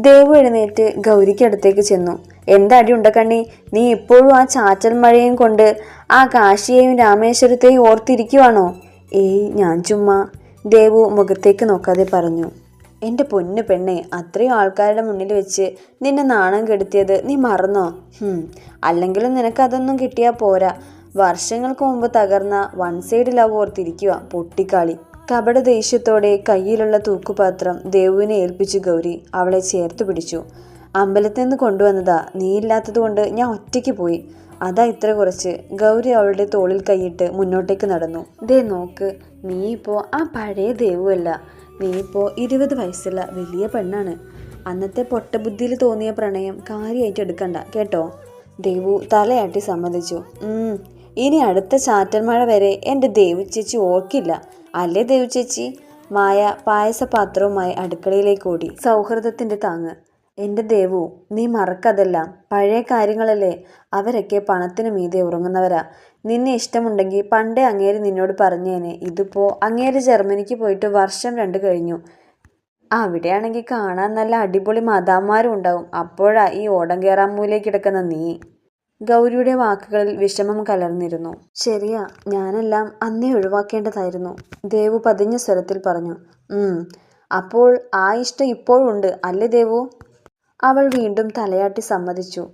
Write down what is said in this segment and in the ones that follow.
ദേവു എഴുന്നേറ്റ് ഗൗരിക്കടുത്തേക്ക് ചെന്നു. എന്താടി ഉണ്ടക്കണ്ണി, നീ ഇപ്പോഴും ആ ചാറ്റൽ മഴയും കൊണ്ട് ആ കാശിയെയും രാമേശ്വരത്തെയും ഓർത്തിരിക്കുവാണോ? ഏയ്, ഞാൻ ചുമ്മാ. ദേവു മുഖത്തേക്ക് നോക്കാതെ പറഞ്ഞു. എൻ്റെ പൊന്നു പെണ്ണെ, അത്രയും ആൾക്കാരുടെ മുന്നിൽ വെച്ച് നിന്നെ നാണം കെടുത്തിയത് നീ മറന്നോ? അല്ലെങ്കിലും നിനക്കതൊന്നും കിട്ടിയാൽ പോരാ. വർഷങ്ങൾക്ക് മുമ്പ് തകർന്ന വൺ സൈഡ് ലവ് ഓർത്തിരിക്കുക പൊട്ടിക്കാളി. കപട ദേഷ്യത്തോടെ കയ്യിലുള്ള തൂക്കുപാത്രം ദേവുവിനെ ഏൽപ്പിച്ചു ഗൗരി അവളെ ചേർത്ത് പിടിച്ചു. അമ്പലത്തിൽ നിന്ന് കൊണ്ടുവന്നതാ, നീയില്ലാത്തത് കൊണ്ട് ഞാൻ ഒറ്റയ്ക്ക് പോയി, അതാ ഇത്ര കുറച്ച്. ഗൗരി അവളുടെ തോളിൽ കൈയിട്ട് മുന്നോട്ടേക്ക് നടന്നു. ദേ നോക്ക്, നീ ഇപ്പോൾ ആ പഴയ ദേവുവല്ല, നീ ഇപ്പോൾ 20 വയസ്സുള്ള വലിയ പെണ്ണാണ്. അന്നത്തെ പൊട്ടബുദ്ധിയിൽ തോന്നിയ പ്രണയം കാര്യമായിട്ട് എടുക്കണ്ട കേട്ടോ. ദേവു തലയാട്ടി സമ്മതിച്ചു. ഇനി അടുത്ത ചാറ്റൽ മഴ വരെ എൻ്റെ ദേവു ചേച്ചി ഓർക്കില്ല, അല്ലേ ദേവു ചേച്ചി? മായ പായസപാത്രവുമായി അടുക്കളയിലേക്ക് ഓടി. സൗഹൃദത്തിൻ്റെ താങ്ങ്. എൻ്റെ ദേവു, നീ മറക്കതെല്ലാം. പഴയ കാര്യങ്ങളല്ലേ, അവരൊക്കെ പണത്തിന് മീതെ ഉറങ്ങുന്നവരാ. നിന്നെ ഇഷ്ടമുണ്ടെങ്കിൽ പണ്ടേ അങ്ങേര് നിന്നോട് പറഞ്ഞേനെ. ഇതിപ്പോൾ അങ്ങേര് ജർമ്മനിക്ക് പോയിട്ട് വർഷം 2 കഴിഞ്ഞു. അവിടെയാണെങ്കിൽ കാണാൻ നല്ല അടിപൊളി മദാന്മാരും ഉണ്ടാവും. അപ്പോഴാ ഈ ഓടം കയറാൻ മൂലയിൽ കിടക്കുന്ന നീ. ഗൗരിയുടെ വാക്കുകളിൽ വിഷമം കലർന്നിരുന്നു. ശരിയാ, ഞാനെല്ലാം അന്നേ ഒഴിവാക്കേണ്ടതായിരുന്നു, ദേവു പതിഞ്ഞ സ്വരത്തിൽ പറഞ്ഞു. അപ്പോൾ ആ ഇഷ്ടം ഇപ്പോഴുണ്ട് അല്ലേ ദേവു? അവൾ വീണ്ടും തലയാട്ടി സമ്മതിച്ചു.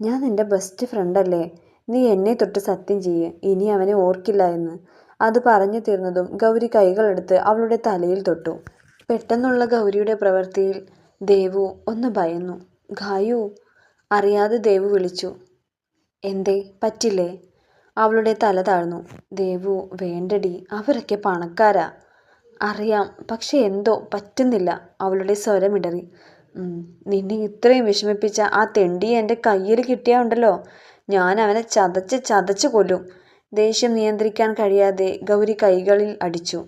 ഞാൻ നിന്റെ ബെസ്റ്റ് ഫ്രണ്ടല്ലേ, നീ എന്നെ തൊട്ട് സത്യം ചെയ്യ് ഇനി അവനെ ഓർക്കില്ല എന്ന്. അത് പറഞ്ഞു തീർന്നതും ഗൗരി കൈകളെടുത്ത് അവളുടെ തലയിൽ തൊട്ടു. പെട്ടെന്നുള്ള ഗൗരിയുടെ പ്രവൃത്തിയിൽ ദേവു ഒന്ന് ഭയന്നു. ഗായു, അറിയാതെ ദേവു വിളിച്ചു. എന്തേ, പറ്റില്ലേ? അവളുടെ തല താഴ്ന്നു. ദേവു, വേണ്ടടി, അവരൊക്കെ പണക്കാരാ. അറിയാം, പക്ഷെ എന്തോ പറ്റുന്നില്ല. അവളുടെ സ്വരമിടറി. നിന്നെ ഇത്രയും വിഷമിപ്പിച്ച ആ തെണ്ടിയെ എൻ്റെ കയ്യിൽ കിട്ടിയാണ്ടല്ലോ, ഞാൻ അവനെ ചതച്ച് കൊല്ലും. ദേഷ്യം നിയന്ത്രിക്കാൻ കഴിയാതെ ഗൗരി കൈകളിൽ അടിച്ചു.